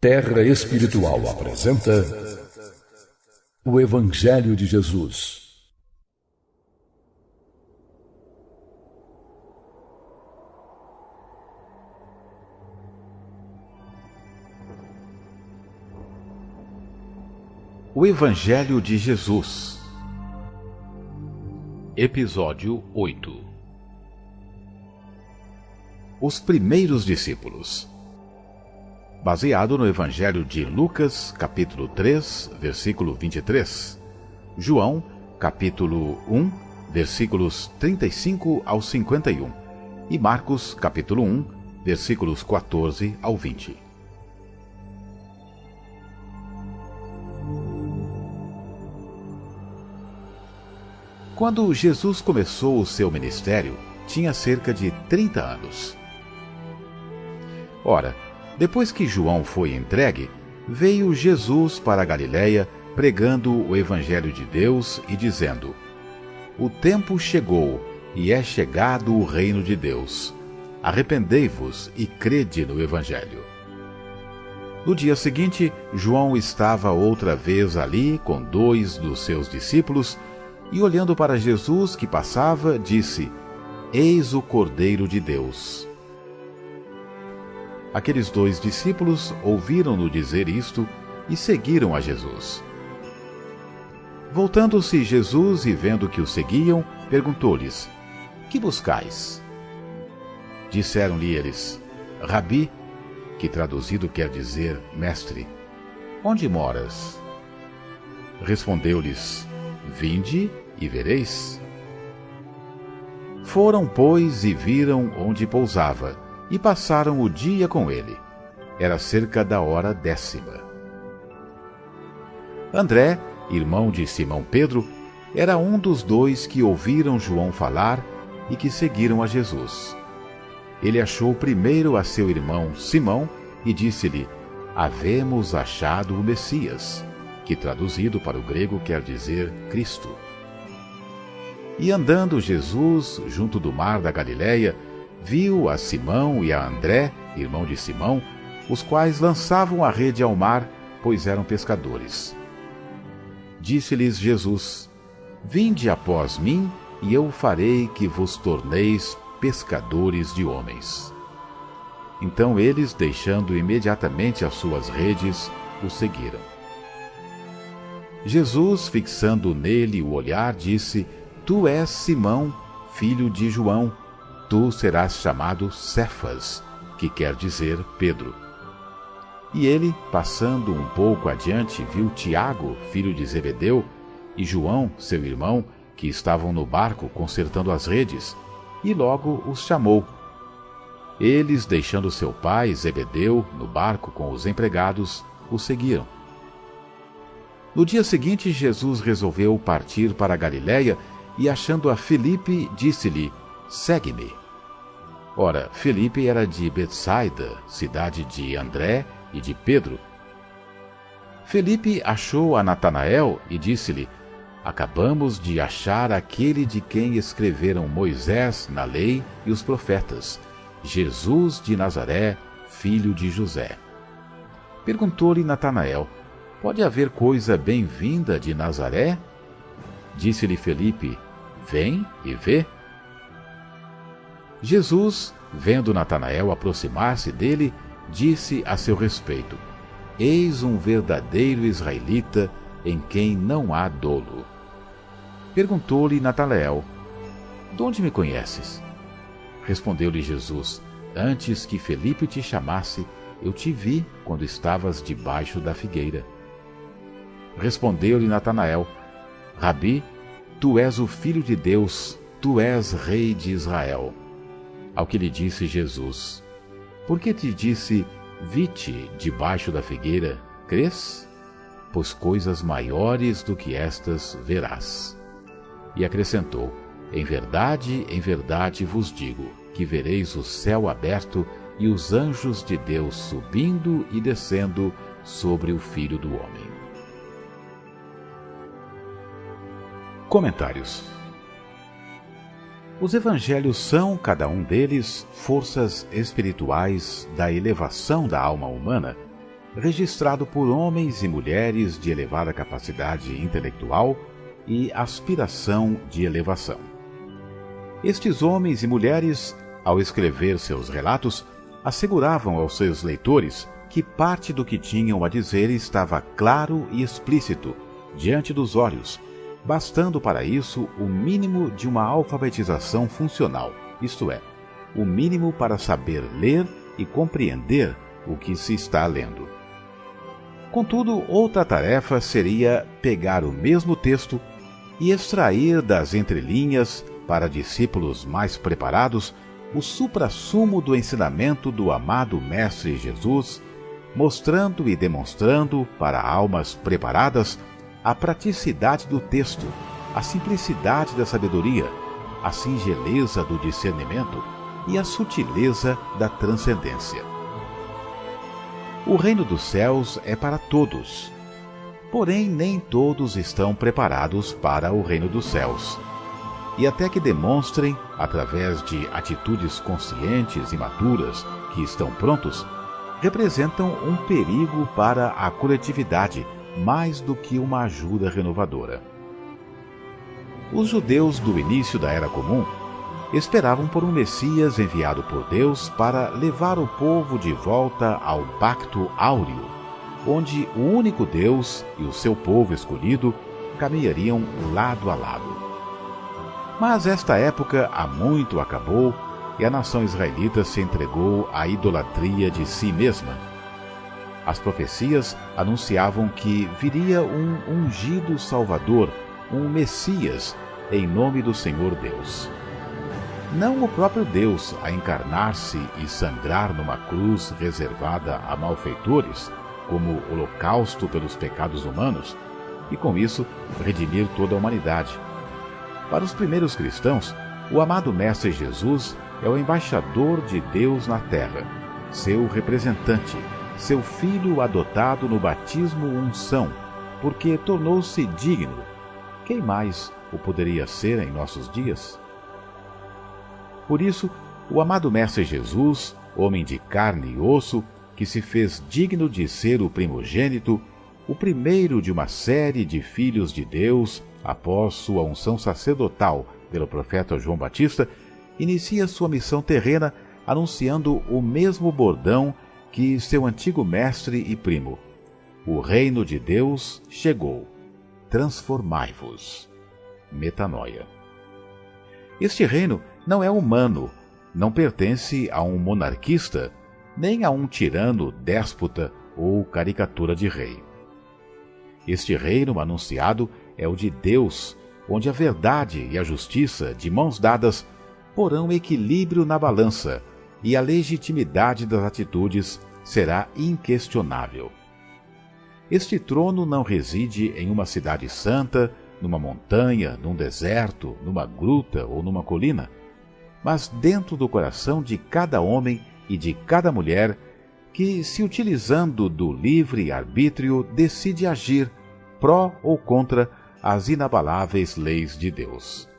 Terra Espiritual apresenta o Evangelho de Jesus. O Evangelho de Jesus, Episódio 8. Os primeiros discípulos. Baseado no Evangelho de Lucas, capítulo 3, versículo 23, João, capítulo 1, versículos 35 ao 51, e Marcos, capítulo 1, versículos 14 ao 20. Quando Jesus começou o seu ministério, tinha cerca de 30 anos. Ora, depois que João foi entregue, veio Jesus para a Galiléia, pregando o Evangelho de Deus e dizendo: O tempo chegou, e é chegado o reino de Deus. Arrependei-vos e crede no Evangelho. No dia seguinte, João estava outra vez ali com 2 dos seus discípulos, e olhando para Jesus que passava, disse: Eis o Cordeiro de Deus. Aqueles 2 discípulos ouviram-no dizer isto e seguiram a Jesus. Voltando-se Jesus e vendo que o seguiam, perguntou-lhes: Que buscais? Disseram-lhe eles: Rabi, que traduzido quer dizer mestre, onde moras? Respondeu-lhes: Vinde e vereis. Foram, pois, e viram onde pousava, e passaram o dia com ele. Era cerca da hora 10ª. André, irmão de Simão Pedro, era um dos 2 que ouviram João falar e que seguiram a Jesus. Ele achou primeiro a seu irmão Simão e disse-lhe: Havemos achado o Messias, que traduzido para o grego quer dizer Cristo. E andando Jesus junto do mar da Galiléia, viu a Simão e a André, irmão de Simão, os quais lançavam a rede ao mar, pois eram pescadores. Disse-lhes Jesus: Vinde após mim, e eu farei que vos torneis pescadores de homens. Então eles, deixando imediatamente as suas redes, o seguiram. Jesus, fixando nele o olhar, disse: Tu és Simão, filho de João. Tu serás chamado Cefas, que quer dizer Pedro. E ele, passando um pouco adiante, viu Tiago, filho de Zebedeu, e João, seu irmão, que estavam no barco consertando as redes, e logo os chamou. Eles, deixando seu pai, Zebedeu, no barco com os empregados, o seguiram. No dia seguinte, Jesus resolveu partir para a Galiléia, e achando a Filipe, disse-lhe: Segue-me. Ora, Filipe era de Betsaida, cidade de André e de Pedro. Filipe achou a Natanael e disse-lhe: Acabamos de achar aquele de quem escreveram Moisés na lei e os profetas, Jesus de Nazaré, filho de José. Perguntou-lhe Natanael: Pode haver coisa bem-vinda de Nazaré? Disse-lhe Filipe: Vem e vê. Jesus, vendo Natanael aproximar-se dele, disse a seu respeito: Eis um verdadeiro israelita, em quem não há dolo. Perguntou-lhe Natanael: De onde me conheces? Respondeu-lhe Jesus: Antes que Filipe te chamasse, eu te vi quando estavas debaixo da figueira. Respondeu-lhe Natanael: Rabi, tu és o Filho de Deus, tu és Rei de Israel. Ao que lhe disse Jesus: Por que te disse, vi-te debaixo da figueira, crês? Pois coisas maiores do que estas verás. E acrescentou: em verdade vos digo, que vereis o céu aberto e os anjos de Deus subindo e descendo sobre o Filho do Homem. Comentários. Os evangelhos são, cada um deles, forças espirituais da elevação da alma humana registrado por homens e mulheres de elevada capacidade intelectual e aspiração de elevação. Estes homens e mulheres, ao escrever seus relatos, asseguravam aos seus leitores que parte do que tinham a dizer estava claro e explícito diante dos olhos, bastando para isso o mínimo de uma alfabetização funcional, isto é, o mínimo para saber ler e compreender o que se está lendo. Contudo, outra tarefa seria pegar o mesmo texto e extrair das entrelinhas, para discípulos mais preparados, o suprassumo do ensinamento do amado Mestre Jesus, mostrando e demonstrando para almas preparadas a praticidade do texto, a simplicidade da sabedoria, a singeleza do discernimento e a sutileza da transcendência. O reino dos céus é para todos, porém nem todos estão preparados para o reino dos céus. E até que demonstrem, através de atitudes conscientes e maduras que estão prontos, representam um perigo para a coletividade mais do que uma ajuda renovadora. Os judeus do início da Era Comum esperavam por um Messias enviado por Deus para levar o povo de volta ao Pacto Áureo, onde o único Deus e o seu povo escolhido caminhariam lado a lado. Mas esta época há muito acabou e a nação israelita se entregou à idolatria de si mesma. As profecias anunciavam que viria um ungido Salvador, um Messias, em nome do Senhor Deus. Não o próprio Deus a encarnar-se e sangrar numa cruz reservada a malfeitores, como holocausto pelos pecados humanos, e com isso redimir toda a humanidade. Para os primeiros cristãos, o amado Mestre Jesus é o embaixador de Deus na terra, seu representante, seu filho adotado no batismo unção, porque tornou-se digno. Quem mais o poderia ser em nossos dias? Por isso, o amado Mestre Jesus, homem de carne e osso, que se fez digno de ser o primogênito, o primeiro de uma série de filhos de Deus, após sua unção sacerdotal pelo profeta João Batista, inicia sua missão terrena anunciando o mesmo bordão que seu antigo mestre e primo. O reino de Deus chegou. Transformai-vos. Metanoia. Este reino não é humano, não pertence a um monarquista, nem a um tirano déspota ou caricatura de rei. Este reino anunciado é o de Deus, onde a verdade e a justiça, de mãos dadas, porão equilíbrio na balança, e a legitimidade das atitudes será inquestionável. Este trono não reside em uma cidade santa, numa montanha, num deserto, numa gruta ou numa colina, mas dentro do coração de cada homem e de cada mulher que, se utilizando do livre arbítrio, decide agir pró ou contra as inabaláveis leis de Deus.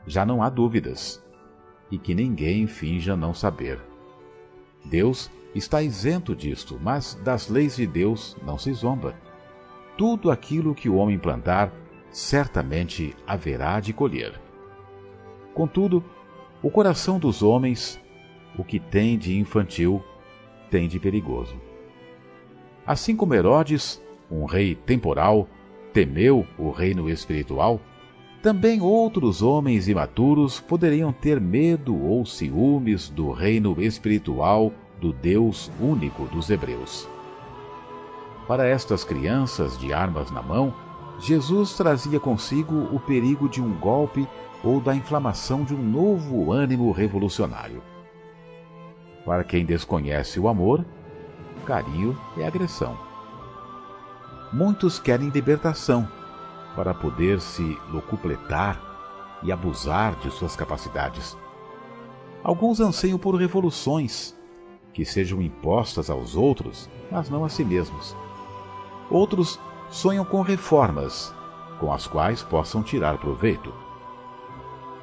Já não há dúvidas, e que ninguém finja não saber. Deus está isento disto, mas das leis de Deus não se zomba. Tudo aquilo que o homem plantar, certamente haverá de colher. Contudo, o coração dos homens, o que tem de infantil, tem de perigoso. Assim como Herodes, um rei temporal, temeu o reino espiritual, também outros homens imaturos poderiam ter medo ou ciúmes do reino espiritual do Deus único dos hebreus. Para estas crianças de armas na mão, Jesus trazia consigo o perigo de um golpe ou da inflamação de um novo ânimo revolucionário. Para quem desconhece o amor, carinho é agressão. Muitos querem libertação para poder se locupletar e abusar de suas capacidades. Alguns anseiam por revoluções que sejam impostas aos outros, mas não a si mesmos. Outros sonham com reformas, com as quais possam tirar proveito.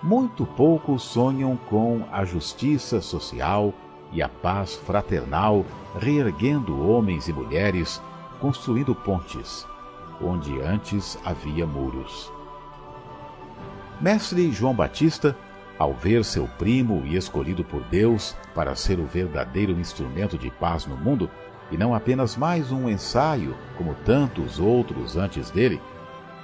Muito poucos sonham com a justiça social, e a paz fraternal, reerguendo homens e mulheres, construindo pontes, onde antes havia muros. Mestre João Batista, ao ver seu primo e escolhido por Deus para ser o verdadeiro instrumento de paz no mundo, e não apenas mais um ensaio, como tantos outros antes dele,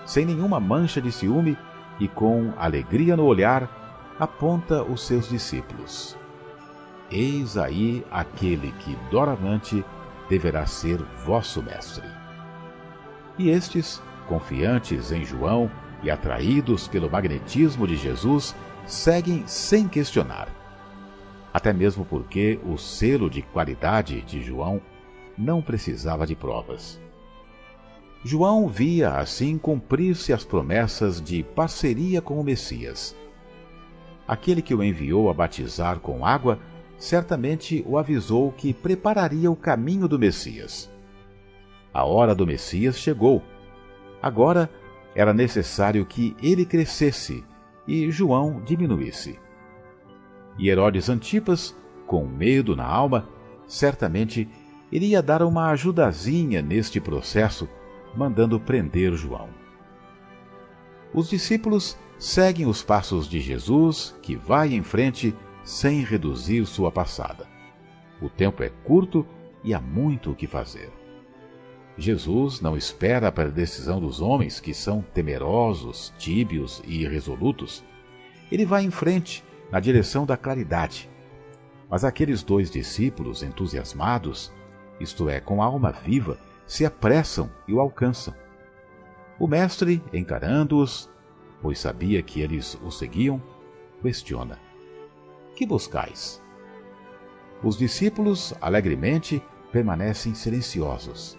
sem nenhuma mancha de ciúme e com alegria no olhar, aponta os seus discípulos. Eis aí aquele que doravante deverá ser vosso mestre. E estes, confiantes em João e atraídos pelo magnetismo de Jesus, seguem sem questionar. Até mesmo porque o selo de qualidade de João não precisava de provas. João via assim cumprir-se as promessas de parceria com o Messias. Aquele que o enviou a batizar com água certamente o avisou que prepararia o caminho do Messias. A hora do Messias chegou. Agora era necessário que ele crescesse e João diminuísse. E Herodes Antipas, com medo na alma, certamente iria dar uma ajudazinha neste processo, mandando prender João. Os discípulos seguem os passos de Jesus, que vai em frente sem reduzir sua passada. O tempo é curto e há muito o que fazer. Jesus não espera pela decisão dos homens que são temerosos, tíbios e irresolutos. Ele vai em frente, na direção da claridade. Mas aqueles 2 discípulos entusiasmados, isto é, com a alma viva, se apressam e o alcançam. O mestre, encarando-os, pois sabia que eles o seguiam, questiona: que buscais? Os discípulos, alegremente, permanecem silenciosos.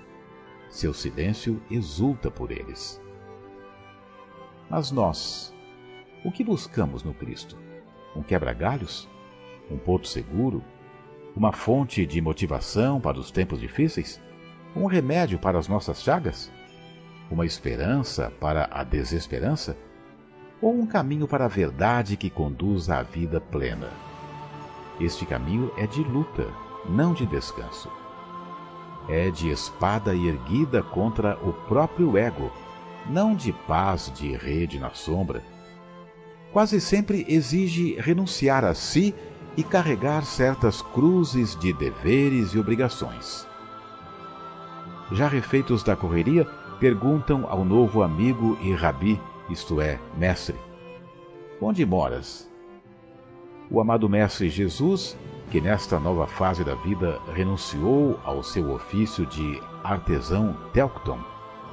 Seu silêncio exulta por eles. Mas nós, o que buscamos no Cristo? Um quebra-galhos? Um porto seguro? Uma fonte de motivação para os tempos difíceis? Um remédio para as nossas chagas? Uma esperança para a desesperança? Ou um caminho para a verdade que conduz à vida plena? Este caminho é de luta, não de descanso. É de espada erguida contra o próprio ego, não de paz de rede na sombra. Quase sempre exige renunciar a si e carregar certas cruzes de deveres e obrigações. Já refeitos da correria, perguntam ao novo amigo e rabi, isto é, mestre: onde moras? O amado mestre Jesus, que nesta nova fase da vida renunciou ao seu ofício de artesão teocton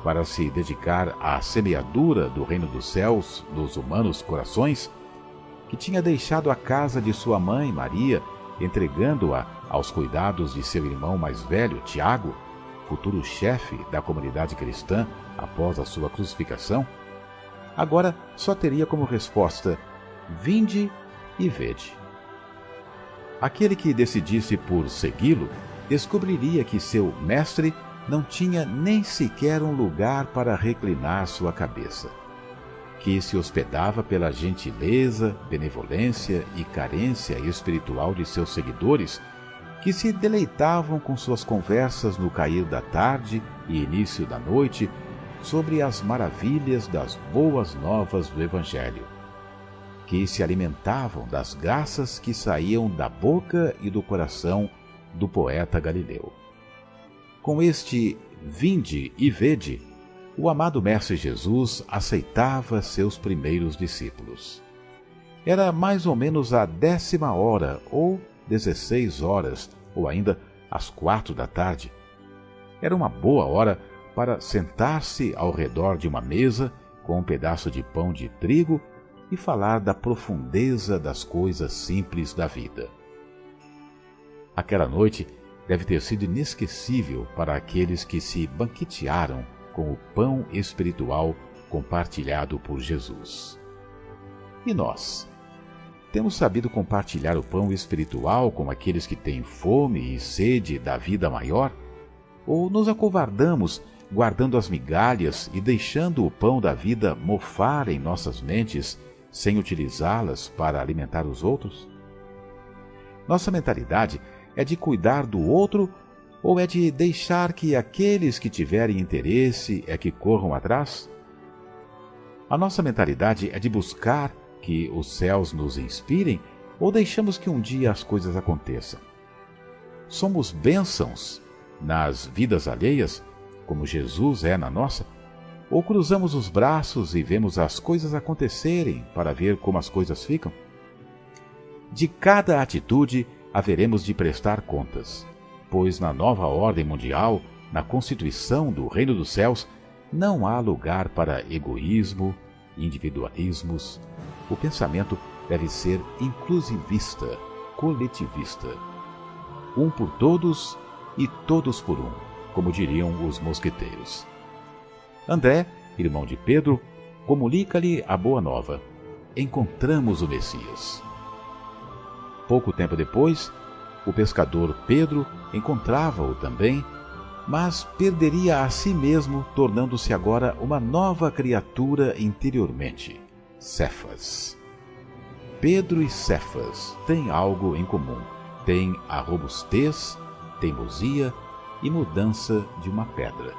para se dedicar à semeadura do reino dos céus nos humanos corações, que tinha deixado a casa de sua mãe Maria, entregando-a aos cuidados de seu irmão mais velho, Tiago, futuro chefe da comunidade cristã após a sua crucificação, agora só teria como resposta: vinde e vede. Aquele que decidisse por segui-lo descobriria que seu mestre não tinha nem sequer um lugar para reclinar sua cabeça, que se hospedava pela gentileza, benevolência e carência espiritual de seus seguidores, que se deleitavam com suas conversas no cair da tarde e início da noite sobre as maravilhas das boas novas do Evangelho, que se alimentavam das graças que saíam da boca e do coração do poeta galileu. Com este vinde e vede, o amado Mestre Jesus aceitava seus primeiros discípulos. Era mais ou menos a 10ª hora, ou 16 horas, ou ainda às 4 da tarde. Era uma boa hora para sentar-se ao redor de uma mesa com um pedaço de pão de trigo e falar da profundeza das coisas simples da vida. Aquela noite deve ter sido inesquecível para aqueles que se banquetearam com o pão espiritual compartilhado por Jesus. E nós? Temos sabido compartilhar o pão espiritual com aqueles que têm fome e sede da vida maior? Ou nos acovardamos, guardando as migalhas e deixando o pão da vida mofar em nossas mentes, sem utilizá-las para alimentar os outros? Nossa mentalidade é de cuidar do outro ou é de deixar que aqueles que tiverem interesse é que corram atrás? A nossa mentalidade é de buscar que os céus nos inspirem ou deixamos que um dia as coisas aconteçam? Somos bênçãos nas vidas alheias, como Jesus é na nossa? Ou cruzamos os braços e vemos as coisas acontecerem para ver como as coisas ficam? De cada atitude haveremos de prestar contas, pois na nova ordem mundial, na constituição do Reino dos Céus, não há lugar para egoísmo, individualismos. O pensamento deve ser inclusivista, coletivista. Um por todos e todos por um, como diriam os mosqueteiros. André, irmão de Pedro, comunica-lhe a boa nova. Encontramos o Messias. Pouco tempo depois, o pescador Pedro encontrava-o também, mas perderia a si mesmo, tornando-se agora uma nova criatura interiormente, Cefas. Pedro e Cefas têm algo em comum. Têm a robustez, teimosia e mudança de uma pedra.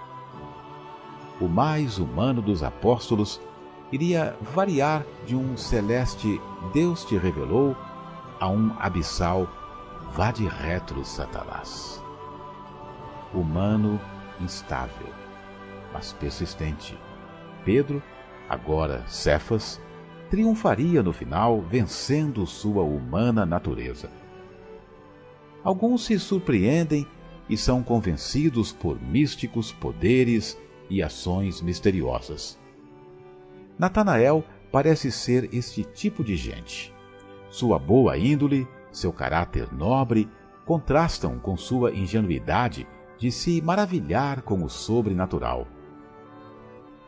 O mais humano dos apóstolos iria variar de um celeste Deus te revelou a um abissal vá de retro, Satanás. Humano instável, mas persistente. Pedro, agora Cefas, triunfaria no final, vencendo sua humana natureza. Alguns se surpreendem e são convencidos por místicos poderes e ações misteriosas. Natanael parece ser este tipo de gente. Sua boa índole, seu caráter nobre, contrastam com sua ingenuidade de se maravilhar com o sobrenatural.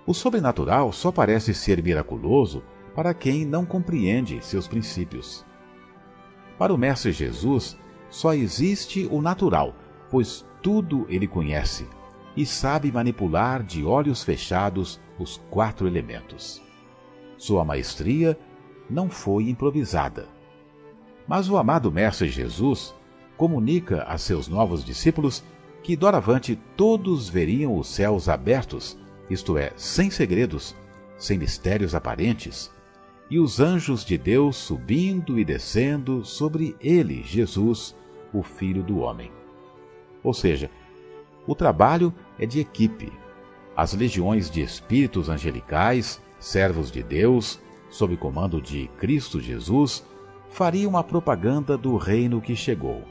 O sobrenatural só parece ser miraculoso para quem não compreende seus princípios. Para o Mestre Jesus, só existe o natural, pois tudo ele conhece e sabe manipular de olhos fechados os 4 elementos. Sua maestria não foi improvisada. Mas o amado Mestre Jesus comunica a seus novos discípulos que doravante todos veriam os céus abertos, isto é, sem segredos, sem mistérios aparentes, e os anjos de Deus subindo e descendo sobre ele, Jesus, o Filho do Homem. Ou seja, o trabalho é de equipe. As legiões de espíritos angelicais, servos de Deus, sob comando de Cristo Jesus, fariam a propaganda do reino que chegou.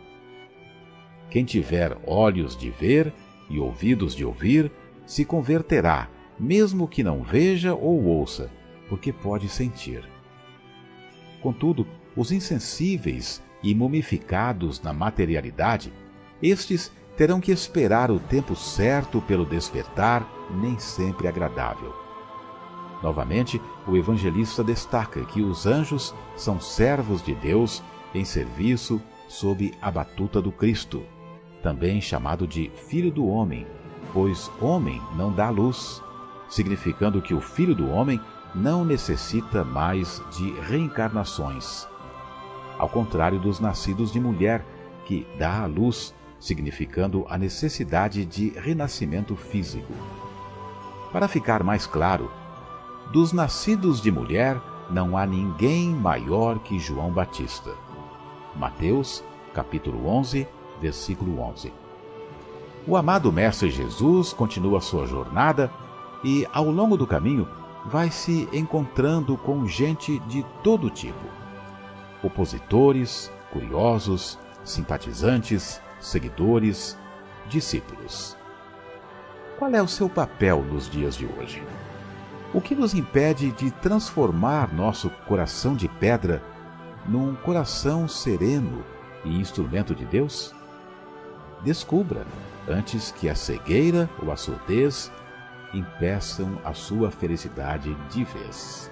Quem tiver olhos de ver e ouvidos de ouvir, se converterá, mesmo que não veja ou ouça, porque pode sentir. Contudo, os insensíveis e mumificados na materialidade, estes terão que esperar o tempo certo pelo despertar, nem sempre agradável. Novamente, o evangelista destaca que os anjos são servos de Deus em serviço sob a batuta do Cristo, também chamado de Filho do Homem, pois homem não dá luz, significando que o Filho do Homem não necessita mais de reencarnações, ao contrário dos nascidos de mulher, que dá a luz, significando a necessidade de renascimento físico. Para ficar mais claro, dos nascidos de mulher não há ninguém maior que João Batista. Mateus, capítulo 11, versículo 11. O amado Mestre Jesus continua sua jornada e, ao longo do caminho, vai se encontrando com gente de todo tipo. Opositores, curiosos, simpatizantes, seguidores, discípulos. Qual é o seu papel nos dias de hoje? O que nos impede de transformar nosso coração de pedra num coração sereno e instrumento de Deus? Descubra, antes que a cegueira ou a surdez impeçam a sua felicidade de vez.